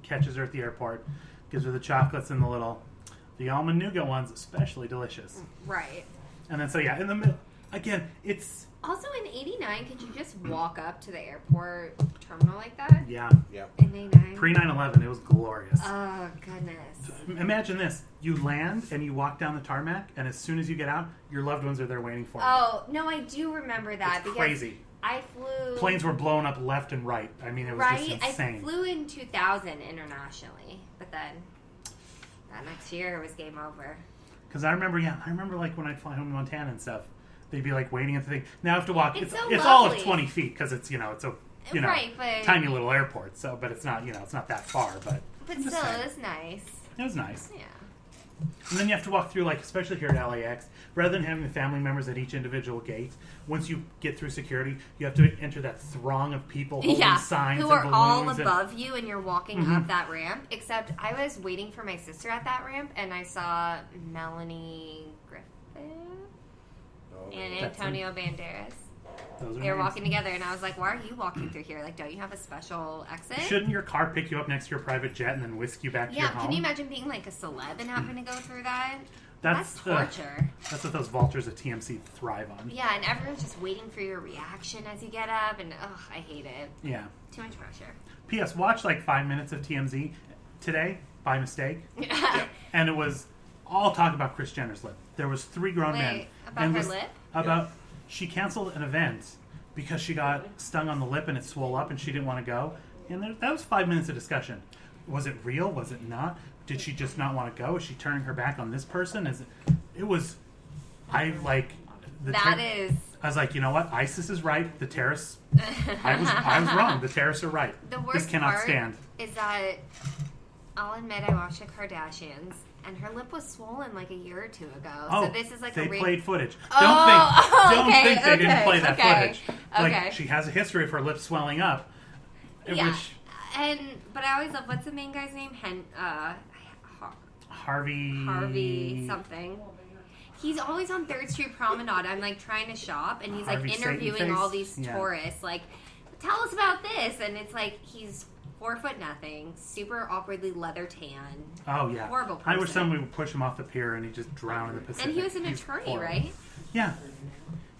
catches her at the airport, gives her the chocolates and the almond nougat ones, especially delicious. Right. And then in the middle, again, it's Also, in '89, could you just walk up to the airport terminal like that? yeah, In '89. pre 9/11, it was glorious. Oh goodness. Imagine this: you land and you walk down the tarmac, and as soon as you get out, your loved ones are there waiting for you. Oh no, I do remember that It's because crazy. I flew. Planes were blowing up left and right. I mean, it was right. just insane. I flew in 2000 internationally, but then that next year it was game over. Because I remember like when I'd fly home to Montana and stuff, they'd be like waiting at the thing. Now I have to walk. It's so it's all of lovely. 20 feet because it's it's a Right, but- tiny little airport. So, but it's not it's not that far. But But I'm just still, saying. it was nice. It was nice. Yeah. And then you have to walk through, like, especially here at LAX, rather than having the family members at each individual gate, once you get through security, you have to enter that throng of people holding signs who and are all balloons and- above you and you're walking Mhm. up that ramp. Except I was waiting for my sister at that ramp and I saw Melanie Griffith and That's Antonio Banderas. Those are They were names. walking together and I was like, why are you walking through here? Like, don't you have a special exit? Shouldn't your car pick you up next to your private jet and then whisk you back to your Yeah, home? can you imagine being like a celeb and having to go through that? That's torture. That's what those vultures at TMC thrive on. Yeah, and everyone's just waiting for your reaction as you get up, and ugh, I hate it. Yeah. Too much pressure. P.S. Watch like 5 minutes of TMZ today by mistake, and it was all talk about Kris Jenner's lip. There was 3 grown men. Wait, about and her was lip? About she canceled an event because she got stung on the lip and it swelled up and she didn't want to go. And that was 5 minutes of discussion. Was it real? Was it not? Did she just not want to go? Is she turning her back on this person? It was. I like. I was like, you know what? ISIS is right. The terrorists. I was wrong. The terrorists are right. The worst this cannot part stand. is that I'll admit I watched the Kardashians, and her lip was swollen like a year or 2 ago. Oh, so this is like they a played footage. Oh, Don't okay, think they didn't okay, play that okay, footage. Like okay. she has a history of her lips swelling up. Yeah, Which but I always love what's the main guy's name? Harvey something. He's always on 3rd Street Promenade. I'm like trying to shop, and he's Harvey like interviewing Satan all face? these Yeah. tourists. Like, tell us about this, and it's like he's 4'0", super awkwardly leather tan. Oh yeah, Horrible person. I wish someone would push him off the pier and he just drowned in the Pacific. And he was an He's attorney, horrible. right? Yeah,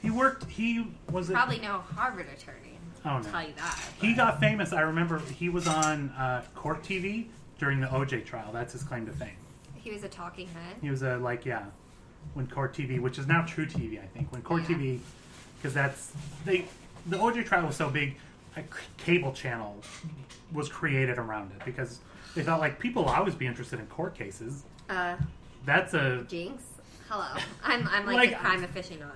he worked. He was Probably no Harvard attorney. Oh I'll no, tell you that. he got famous. I remember he was on Court TV during the OJ trial. That's his claim to fame. He was a talking head. He was when Court TV, which is now True TV, I think. When Court TV, because the OJ trial was so big, a cable channel was created around it because they thought like people will always be interested in court cases. That's a Jinx. Hello, I'm like Like, the crime aficionado.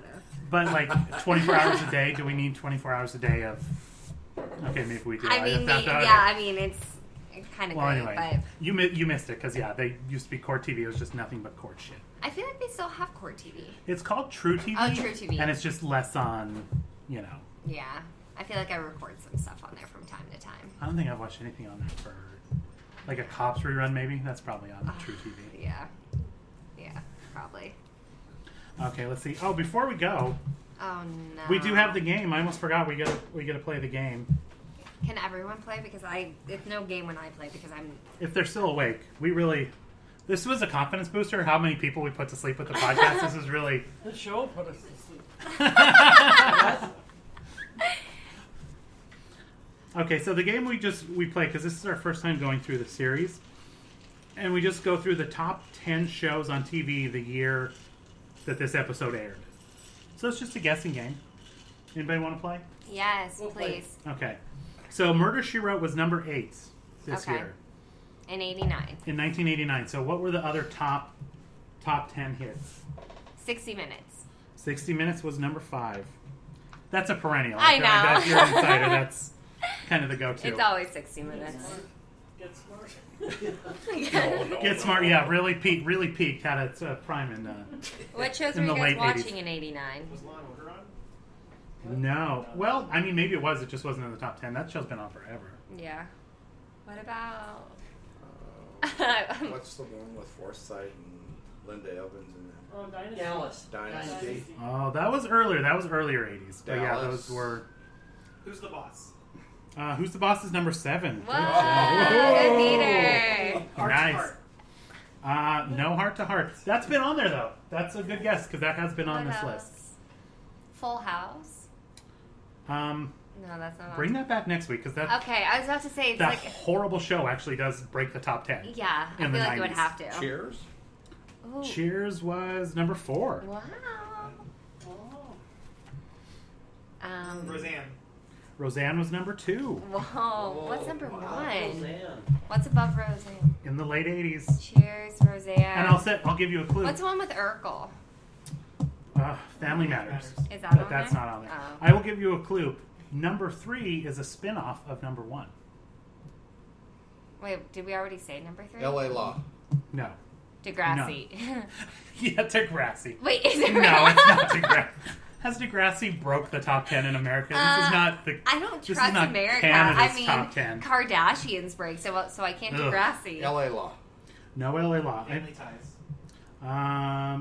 but like 24 hours a day. Do we need 24 hours a day of? Okay, maybe we do. I mean, That's not- I mean it's kind of Well, great, anyway, but you missed it because they used to be Court TV. It was just nothing but court shit. I feel like they still have Court TV. It's called True TV. Oh, True TV. And it's just less on, Yeah, I feel like I record some stuff on there from time to time. I don't think I've watched anything on there for like a cops rerun. Maybe that's probably on True TV. Yeah, probably. Okay, let's see. Oh, before we go, Oh no. we do have the game. I almost forgot. We gotta play the game. Can everyone play? Because it's no game when I play because I'm. If they're still awake, this was a confidence booster. How many people we put to sleep with the podcast? This is really. The show put us to sleep. Okay, so the game we play, because this is our first time going through the series, and we just go through the top 10 shows on TV the year that this episode aired. So it's just a guessing game. Anybody want to play? Yes, We'll play. please. Okay. So Murder, She Wrote was number 8 this Okay. year. In '89. In 1989. So what were the other top 10 hits? 60 Minutes. 60 Minutes was number 5. That's a perennial. I feel like know. That's your insider. That's kind of the go-to. It's always 60 Minutes. Get smart. Get Smart, yeah, really peaked. Had its prime in What shows in were the you guys late watching 80s. in '89? Was Law and Order on? No. Well, I mean, maybe it was. It just wasn't in the top 10. That show's been on forever. Yeah. What about? What's the one with Forsyth and Linda Evans and them? Oh, Dynasty. Dallas. Dynasty. Oh, that was earlier. That was earlier 80s. But yeah, Dallas. those were... Who's the boss? Who's the Boss is number 7. Whoa, Good good theater. job. Nice. No Heart to Heart. That's been on there, though. That's a good guess, because that has been on What this else? list. Full House. No, that's not. Bring that back next week, because that, Okay, I was about to say it's that like. horrible show actually does break the top 10. Yeah, I in feel the like it would 90s. have to. Cheers. Ooh. Cheers was number 4. Wow. Roseanne. Roseanne was number 2 Whoa. What's number Wow, 1? Roseanne. What's above Roseanne? in the late 80s. Cheers, Roseanne. And I'll give you a clue. What's the one with Urkel? Family Matters. Is that But on that's there? not on there. Oh. I will give you a clue. Number 3 is a spin-off of number 1. Wait, did we already say number 3? L.A. Law. No. Degrassi. Yeah, Degrassi. Wait, is it No, it's not Degrassi. Has Degrassi broke the top 10 in America? This is not the. I don't this is trust not America. Canada's I mean, top 10. Kardashians break, so I can't Ugh. Degrassi. L.A. Law. No LA Law. Family Ties.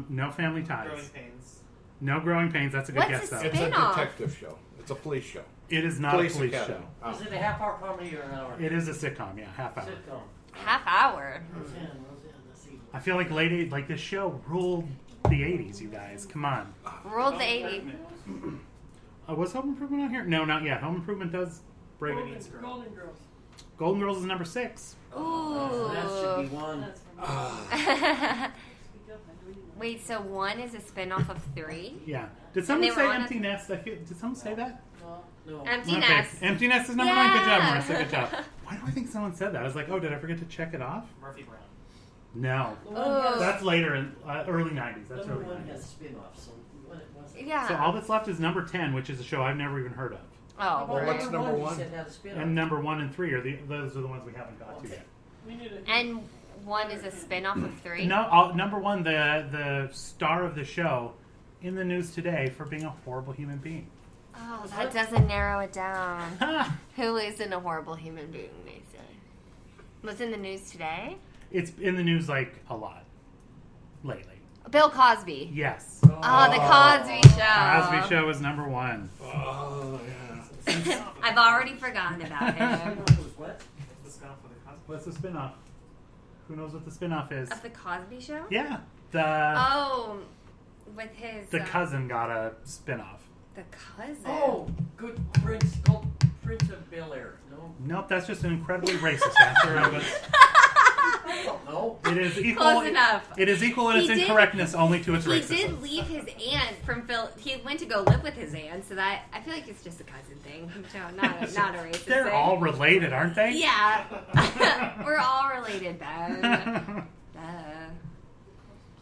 No Family Ties. Growing Pains. No Growing Pains. That's a good What's guess, a though. It's a Spin-off. detective show. It's a police show. It is not a police Academy. show. Oh. Is it a half-hour comedy or an hour? It is a sitcom, yeah, half hour. Sitcom. Half hour. Roseanne, let's see. I feel like like this show ruled the 80s, you guys. Come on. Ruled the 80s. Was Home Improvement on here? No, not yet. Home Improvement does break. Golden Girls. Golden Girls is number 6. Ooh. That should be one. That's from Wait, so 1 is a spin-off of 3? Yeah. Did someone they say were on Empty Nest? Did someone say that? No. Empty Okay. Nest. Empty Nest is number 9. Good job, Yeah. Marissa. Good job. Why do I think someone said that? I was like, oh, did I forget to check it off? Murphy Brown. No. The one Oh. has, That's later in early 90s. That's number early one has 90s. spin-offs. So what was it? Yeah. So all that's left is number 10, which is a show I've never even heard of. Oh, Well, what's right. number You one? said had a spin-off. And number 1 and 3 those are the ones we haven't got to Okay. yet. We need a, And 1 is a spin-off of 3? No, number 1, the star of the show, in the news today for being a horrible human being. Oh, that doesn't narrow it down. Ha! Who isn't a horrible human being, they say? What's in the news today? It's in the news like a lot lately. Bill Cosby. Yes. Oh, the Cosby Show. Cosby Show is number 1. Oh, yeah. I've already forgotten about him. Spin-off was what? What's the spin-off for the Cosby? What's the spin-off? Who knows what the spin-off is? Of the Cosby Show? Yeah. Oh, with his... The cousin got a spin-off. The cousin? Oh, good Prince, called Prince of Bel-Air. No. Nope, that's just an incredibly racist answer. No. It is equal. Close enough. It is equal in He its did- incorrectness only to its He racism. did leave his aunt from Phil. He went to go live with his aunt, so that I feel like it's just a cousin thing, no, not a racist They're thing. all related, aren't they? Yeah, we're all related, Ben. Duh.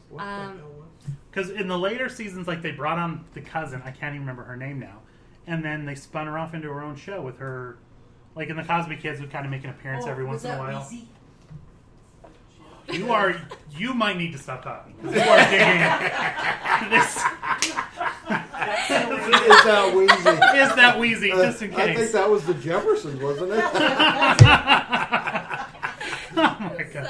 What the hell was Because in the later seasons, like they brought on the cousin, I can't even remember her name now, and then they spun her off into her own show with her, like in the Cosby Kids would kind of make an appearance every once in a while. You might need to stop talking. 'Cause you are digging this. Is that Wheezy? Is that Wheezy? Just in I think case. that was the Jeffersons, wasn't it? Oh my god.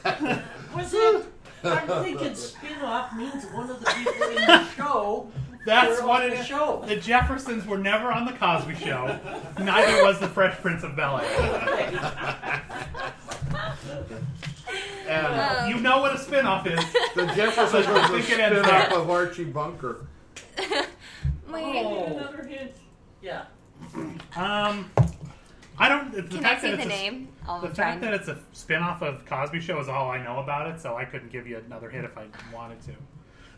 So good. Was it? I'm thinking spin-off means one of the people in the show. That's were what on it the is. show. The Jeffersons were never on the Cosby Show. Neither was the Fresh Prince of Bel-Air. And you know what a spin-off is. The Jeffersons was I a think it ends spin-off there. of Archie Bunker. Wait. we need another hint. Yeah. I don't. The Can I fact see that the it's name? The fact that it's a spin-off of Cosby Show is all I know about it, so I couldn't give you another hit if I wanted to.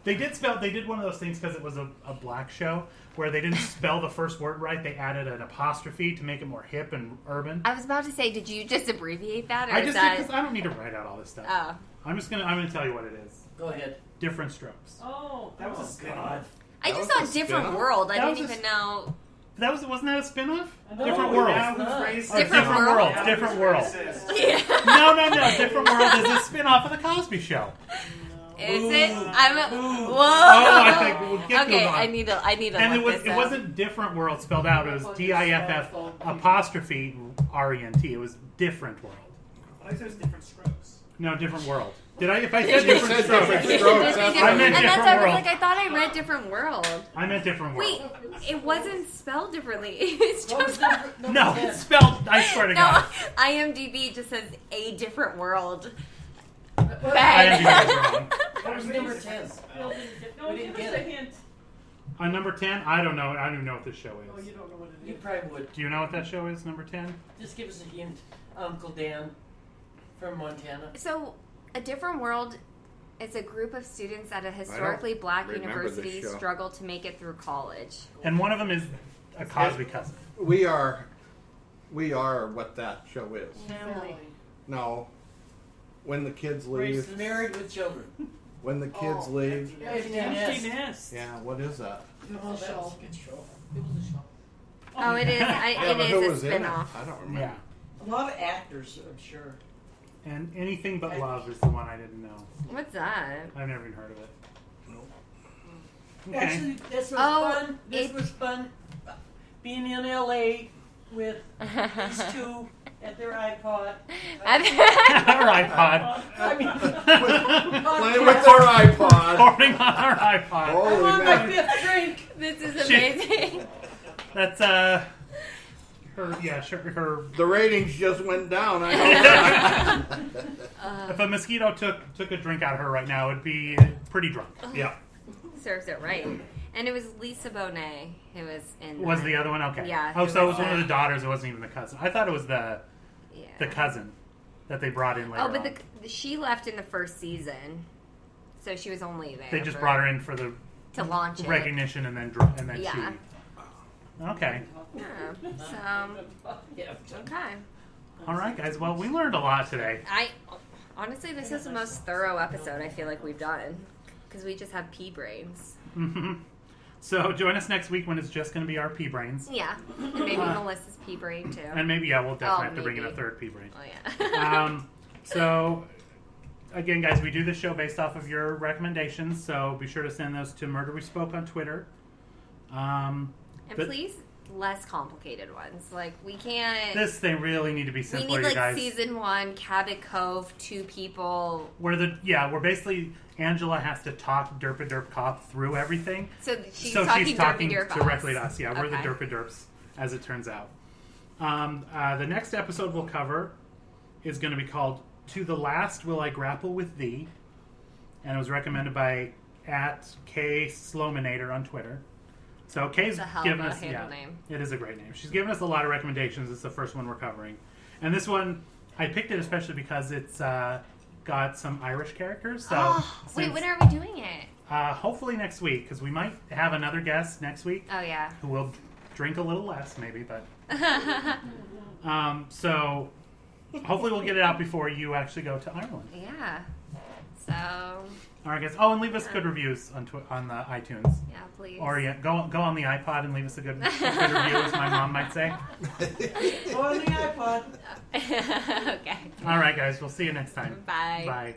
They did one of those things because it was a black show where they didn't spell the first word right. They added an apostrophe to make it more hip and urban. I was about to say, did you just abbreviate that, or I is just that? because I don't need to write out all this stuff. Oh, I'm gonna tell you what it is. Go ahead. Different Strokes. Oh, That was a God. spin-off. I That just was saw a Different spin-off? World. I That didn't was a even know. Wasn't that a spin-off? No, Different it World. was Alan's race. Oh, Different World. Different World. Yeah. No. Different World is a spin-off of the Cosby Show. Is it? Whoa. Oh, I think we'll get to Okay, it on. I need to And look it was this it up. wasn't different world spelled out. It was DIFF apostrophe RENT. It was different world. I said it's different strokes. No, different world. Did I? If I said different said strokes, different strokes. I meant and that's different why I was world. like, I thought I read different world. I meant different world. Wait, it wasn't spelled differently. It's just No, it's spelled. I swear to no. God. IMDb just says a different world. IMDb is wrong. That was number 10. No, We didn't give us get a it. hint. On number 10, I don't know. I don't even know what this show Oh, is. you don't know what it You is. probably would. Do you know what that show is? Number 10. Just give us a hint. Uncle Dan from Montana. So, a different world. It's a group of students at a historically black remember this university show. struggle to make it through college. And one of them is a Cosby cousin. We are what that show is. Family. No, when the kids leave, Raised married with children. when the kids leave. Empty Empty nest. Yeah, what is that? It was a show. Good show. It was a show. Oh, it is. Yeah, It but who is was a in it? spinoff. I don't remember. Yeah. A lot of actors, I'm sure. And Anything But Love is the one I didn't know. What's that? I've never even heard of it. Okay. Actually, this was Oh, fun. This was fun. Being in LA with these two at their iPod. Our iPod. I mean, Playing with their iPod. Recording on our iPod. I'm Holy on my man. 5th drink. This is Shit. amazing. That's her. Yeah, sure. Her. The ratings just went down. I know that. If a mosquito took a drink out of her right now, it'd be pretty drunk. Yeah. Serves it right. And it was Lisa Bonet who was in. Was that. the other one okay? Yeah, Oh, who so it was was one of the- the daughters. It wasn't even the cousin. I thought it was the Yeah. cousin that they brought in later. Oh, but on. she left in the first season, so she was only there. They just for- brought her in for the to launch it. recognition and then Yeah. she. Okay. Yeah. So okay. All right, guys. Well, we learned a lot today. I honestly, this is the most thorough episode I feel like we've done because we just have pea brains. So join us next week when it's just going to be our pea brains, Yeah, and maybe Melissa's pea brain too. and maybe we'll definitely have to bring in a maybe. third pea brain. Oh yeah. So, again, guys, we do this show based off of your recommendations, so be sure to send those to Murder We Spoke on Twitter. And but please, less complicated ones. Like we can't. they really need to be we simpler, need you like guys. season 1, Cabot Cove, 2 people. We're basically Angela has to talk derp cop through everything. So she's So talking, she's talking derpy-derp directly to us. us. Yeah, we're the Okay. derpy-derps, as it turns out. The next episode we'll cover is going to be called "To the Last Will I Grapple with Thee," and it was recommended by @KSlowminator on Twitter. So Kay's That's a hell given of a us handle name. It is a great name. She's given us a lot of recommendations. It's the first one we're covering, and this one I picked it especially because it's got some Irish characters. So Wait, since- when are we doing it? hopefully next week, because we might have another guest next week Oh yeah. who will drink a little less, maybe. But so hopefully we'll get it out before you actually go to Ireland. Yeah. So All right, guys. Oh, and leave us good reviews on on the iTunes, yeah, please. or go on the iPod and leave us a good review, as my mom might say. Go on the iPod. Okay. All right, guys. We'll see you next time. Bye. Bye.